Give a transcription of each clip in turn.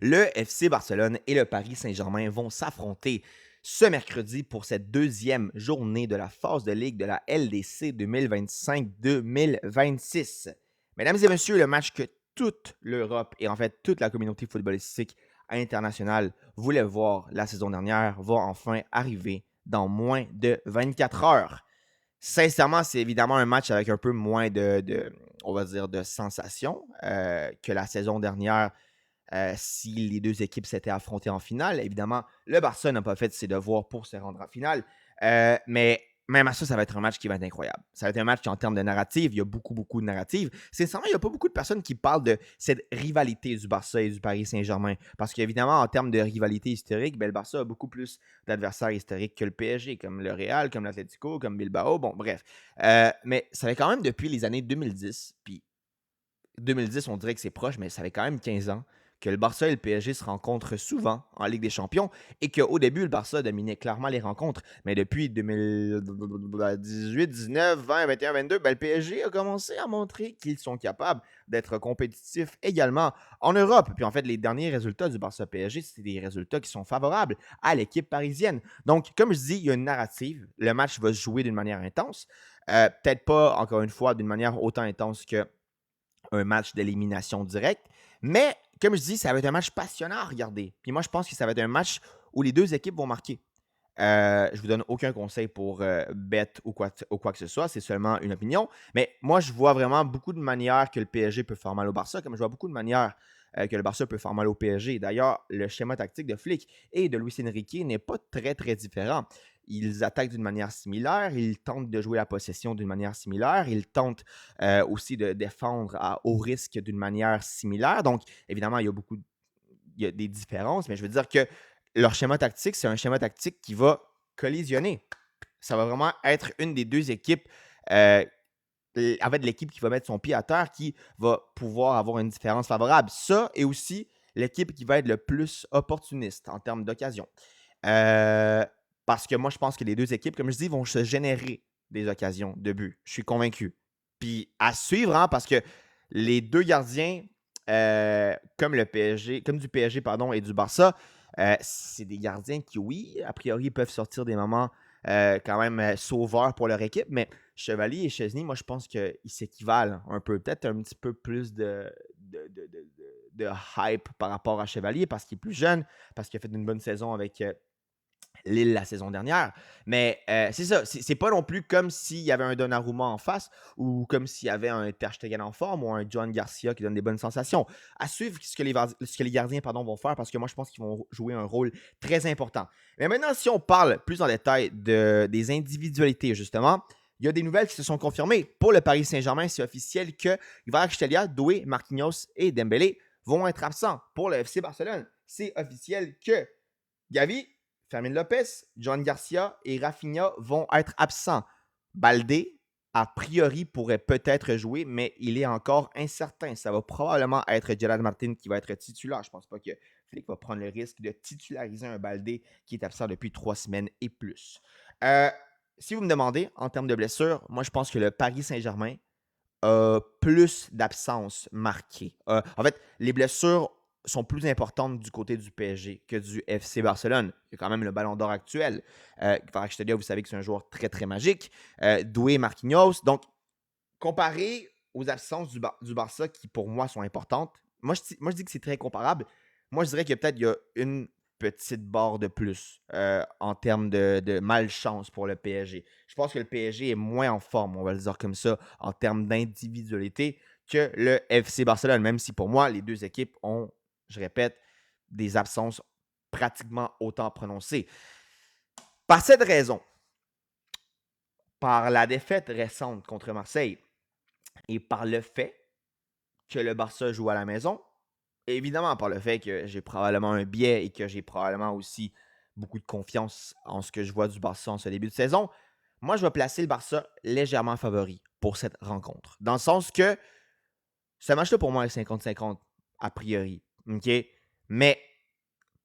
Le FC Barcelone et le Paris Saint-Germain vont s'affronter ce mercredi pour cette deuxième journée de la phase de ligue de la LDC 2025-2026. Mesdames et messieurs, le match que toute l'Europe et en fait toute la communauté footballistique internationale voulait voir la saison dernière va enfin arriver dans moins de 24 heures. Sincèrement, c'est évidemment un match avec un peu moins on va dire, de sensation que la saison dernière si les deux équipes s'étaient affrontées en finale. Évidemment, le Barça n'a pas fait ses devoirs pour se rendre en finale. Mais même à ça, ça va être un match qui va être incroyable. Ça va être un match qui, en termes de narrative, il y a beaucoup, beaucoup de narrative. Sincèrement, il n'y a pas beaucoup de personnes qui parlent de cette rivalité du Barça et du Paris Saint-Germain. Parce qu'évidemment, en termes de rivalité historique, le Barça a beaucoup plus d'adversaires historiques que le PSG, comme le Real, comme l'Atlético, comme Bilbao. Bon, bref. Mais ça fait quand même depuis les années 2010, puis 2010, on dirait que c'est proche, mais ça fait quand même 15 ans que le Barça et le PSG se rencontrent souvent en Ligue des Champions et qu'au début, le Barça dominait clairement les rencontres. Mais depuis 2018, 19, 20, 21, 22, le PSG a commencé à montrer qu'ils sont capables d'être compétitifs également en Europe. Puis en fait, les derniers résultats du Barça-PSG, c'est des résultats qui sont favorables à l'équipe parisienne. Donc, comme je dis, il y a une narrative. Le match va se jouer d'une manière intense. Peut-être pas, encore une fois, d'une manière autant intense que un match d'élimination directe. Mais comme je dis, ça va être un match passionnant à regarder. Puis moi, je pense que ça va être un match où les deux équipes vont marquer. Je vous donne aucun conseil pour bet ou quoi que ce soit. C'est seulement une opinion. Mais moi, je vois vraiment beaucoup de manières que le PSG peut faire mal au Barça, comme je vois beaucoup de manières que le Barça peut faire mal au PSG. D'ailleurs, le schéma tactique de Flick et de Luis Enrique n'est pas très, très différent. Ils attaquent d'une manière similaire, ils tentent de jouer la possession d'une manière similaire, ils tentent aussi de défendre à haut risque d'une manière similaire. Donc, évidemment, il y a des différences, mais je veux dire que leur schéma tactique, c'est un schéma tactique qui va collisionner. Ça va vraiment être une des deux équipes, en fait, l'équipe qui va mettre son pied à terre, qui va pouvoir avoir une différence favorable. Ça et aussi l'équipe qui va être le plus opportuniste en termes d'occasion. Euh, Parce que moi, je pense que les deux équipes, comme je dis, vont se générer des occasions de but. Je suis convaincu. Puis à suivre, hein, parce que les deux gardiens, comme le PSG, comme du PSG pardon, et du Barça, c'est des gardiens qui, oui, a priori, peuvent sortir des moments quand même sauveurs pour leur équipe, mais Chevalier et Chesney, moi, je pense qu'ils s'équivalent un peu. Peut-être un petit peu plus de hype par rapport à Chevalier parce qu'il est plus jeune, parce qu'il a fait une bonne saison avec Lille la saison dernière. Mais c'est ça, c'est pas non plus comme s'il y avait un Donnarumma en face ou comme s'il y avait un Ter Stegen en forme ou un John Garcia qui donne des bonnes sensations. À suivre ce que les gardiens vont faire parce que moi, je pense qu'ils vont jouer un rôle très important. Mais maintenant, si on parle plus en détail des individualités, justement, il y a des nouvelles qui se sont confirmées. Pour le Paris Saint-Germain, c'est officiel que Kvaratskhelia, Doué, Marquinhos et Dembélé vont être absents. Pour le FC Barcelone, c'est officiel que Gavi, Fermin Lopez, John Garcia et Rafinha vont être absents. Baldé, a priori, pourrait peut-être jouer, mais il est encore incertain. Ça va probablement être Gerard Martin qui va être titulaire. Je ne pense pas que Flick va prendre le risque de titulariser un Baldé qui est absent depuis 3 semaines et plus. Euh, Si vous me demandez, en termes de blessures, moi, je pense que le Paris Saint-Germain plus d'absences marquées. En fait, les blessures sont plus importantes du côté du PSG que du FC Barcelone. Il y a quand même le ballon d'or actuel. Kvaratskhelia, vous savez que c'est un joueur très, très magique. Doué, Marquinhos. Donc, comparé aux absences du Barça qui, pour moi, sont importantes, moi, je dis que c'est très comparable. Moi, je dirais que peut-être il y a une petite barre de plus en termes de malchance pour le PSG. Je pense que le PSG est moins en forme, on va le dire comme ça, en termes d'individualité que le FC Barcelone, même si pour moi, les deux équipes ont, je répète, des absences pratiquement autant prononcées. Par cette raison, par la défaite récente contre Marseille et par le fait que le Barça joue à la maison, évidemment par le fait que j'ai probablement un biais et que j'ai probablement aussi beaucoup de confiance en ce que je vois du Barça en ce début de saison, moi je vais placer le Barça légèrement favori pour cette rencontre. Dans le sens que ce match-là pour moi est 50-50 a priori. OK? Mais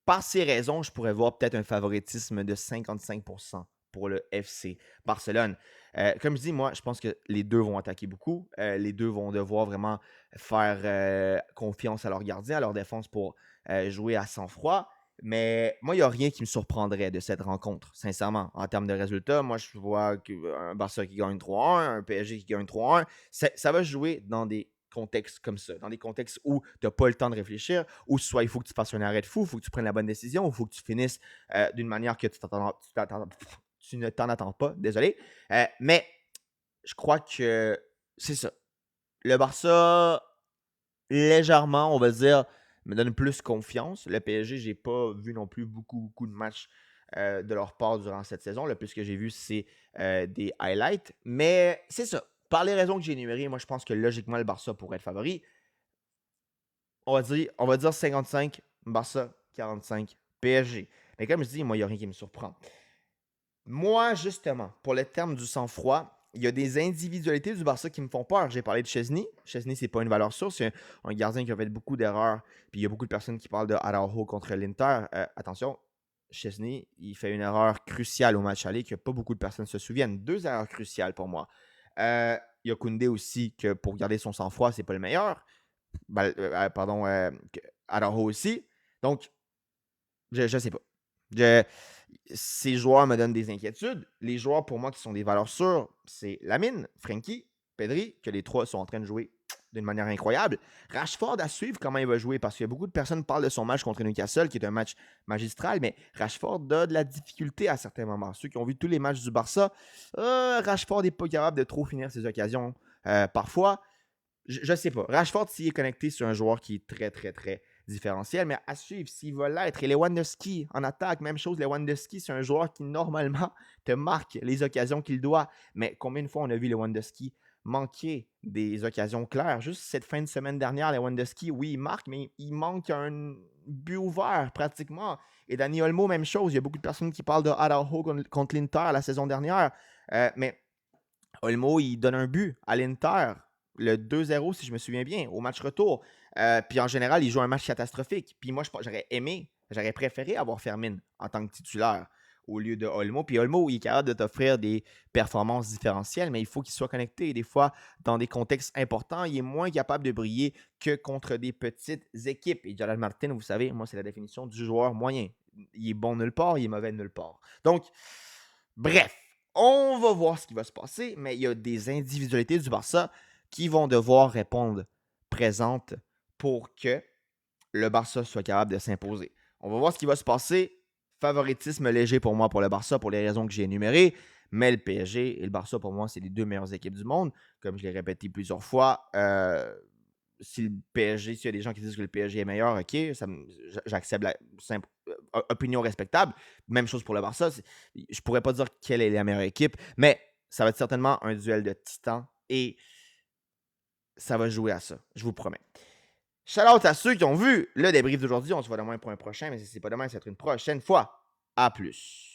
par ces raisons, je pourrais voir peut-être un favoritisme de 55% pour le FC Barcelone. Comme je dis, moi, je pense que les deux vont attaquer beaucoup. Les deux vont devoir vraiment faire confiance à leur gardien, à leur défense pour jouer à sang-froid. Mais moi, il n'y a rien qui me surprendrait de cette rencontre, sincèrement. En termes de résultats, moi, je vois un Barça qui gagne 3-1, un PSG qui gagne 3-1. Ça va se jouer dans des contextes comme ça, dans des contextes où tu n'as pas le temps de réfléchir, où soit il faut que tu fasses un arrêt de fou, il faut que tu prennes la bonne décision, il faut que tu finisses d'une manière que tu ne t'en attends pas, désolé. Mais je crois que c'est ça. Le Barça, légèrement, on va dire, me donne plus confiance. Le PSG, j'ai pas vu non plus beaucoup de matchs de leur part durant cette saison. Le plus que j'ai vu, c'est des highlights. Mais c'est ça. Par les raisons que j'ai énumérées, moi, je pense que logiquement, le Barça pourrait être favori. On va dire 55, Barça, 45, PSG. Mais comme je dis, moi, il n'y a rien qui me surprend. Moi, justement, pour le terme du sang-froid, il y a des individualités du Barça qui me font peur. J'ai parlé de Chesney. Chesney, c'est pas une valeur sûre. C'est un gardien qui a fait beaucoup d'erreurs. Puis il y a beaucoup de personnes qui parlent de Araujo contre l'Inter. Attention, Chesney, il fait une erreur cruciale au match aller que pas beaucoup de personnes se souviennent. 2 erreurs cruciales pour moi. Il y a Koundé aussi, que pour garder son sang-froid, c'est pas le meilleur. Araujo aussi. Donc, je sais pas. Ces joueurs me donnent des inquiétudes. Les joueurs, pour moi, qui sont des valeurs sûres, c'est Lamine, Frenkie, Pedri, que les trois sont en train de jouer d'une manière incroyable. Rashford à suivre comment il va jouer, parce qu'il y a beaucoup de personnes qui parlent de son match contre Newcastle, qui est un match magistral, mais Rashford a de la difficulté à certains moments. Ceux qui ont vu tous les matchs du Barça, Rashford n'est pas capable de trop finir ses occasions parfois. Je sais pas. Rashford, s'il est connecté sur un joueur qui est très, très, très différentiel, mais à suivre, s'il va l'être. Et Lewandowski, en attaque, même chose. Lewandowski, c'est un joueur qui, normalement, te marque les occasions qu'il doit. Mais combien de fois on a vu Lewandowski manquer des occasions claires? Juste cette fin de semaine dernière, Lewandowski, oui, il marque, mais il manque un but ouvert, pratiquement. Et Dani Olmo, même chose. Il y a beaucoup de personnes qui parlent de Araujo contre l'Inter la saison dernière. Mais Olmo, il donne un but à l'Inter, le 2-0, si je me souviens bien, au match retour. Puis en général, il joue un match catastrophique. Puis moi, j'aurais préféré avoir Fermin en tant que titulaire au lieu de Olmo. Puis Olmo, il est capable de t'offrir des performances différentielles, mais il faut qu'il soit connecté. Et des fois, dans des contextes importants, il est moins capable de briller que contre des petites équipes. Et Jalal Martin, vous savez, moi, c'est la définition du joueur moyen. Il est bon nulle part, il est mauvais nulle part. Donc, bref, on va voir ce qui va se passer, mais il y a des individualités du Barça qui vont devoir répondre présentes pour que le Barça soit capable de s'imposer. On va voir ce qui va se passer. Favoritisme léger pour moi pour le Barça pour les raisons que j'ai énumérées, mais le PSG et le Barça, pour moi, c'est les deux meilleures équipes du monde. Comme je l'ai répété plusieurs fois, s'il y a des gens qui disent que le PSG est meilleur, ok, j'accepte la simple opinion respectable. Même chose pour le Barça. Je pourrais pas dire quelle est la meilleure équipe, mais ça va être certainement un duel de titans et ça va jouer à ça, je vous promets. Shout-out à ceux qui ont vu le débrief d'aujourd'hui. On se voit demain pour un prochain, mais si c'est pas demain, ça va être une prochaine fois. À plus.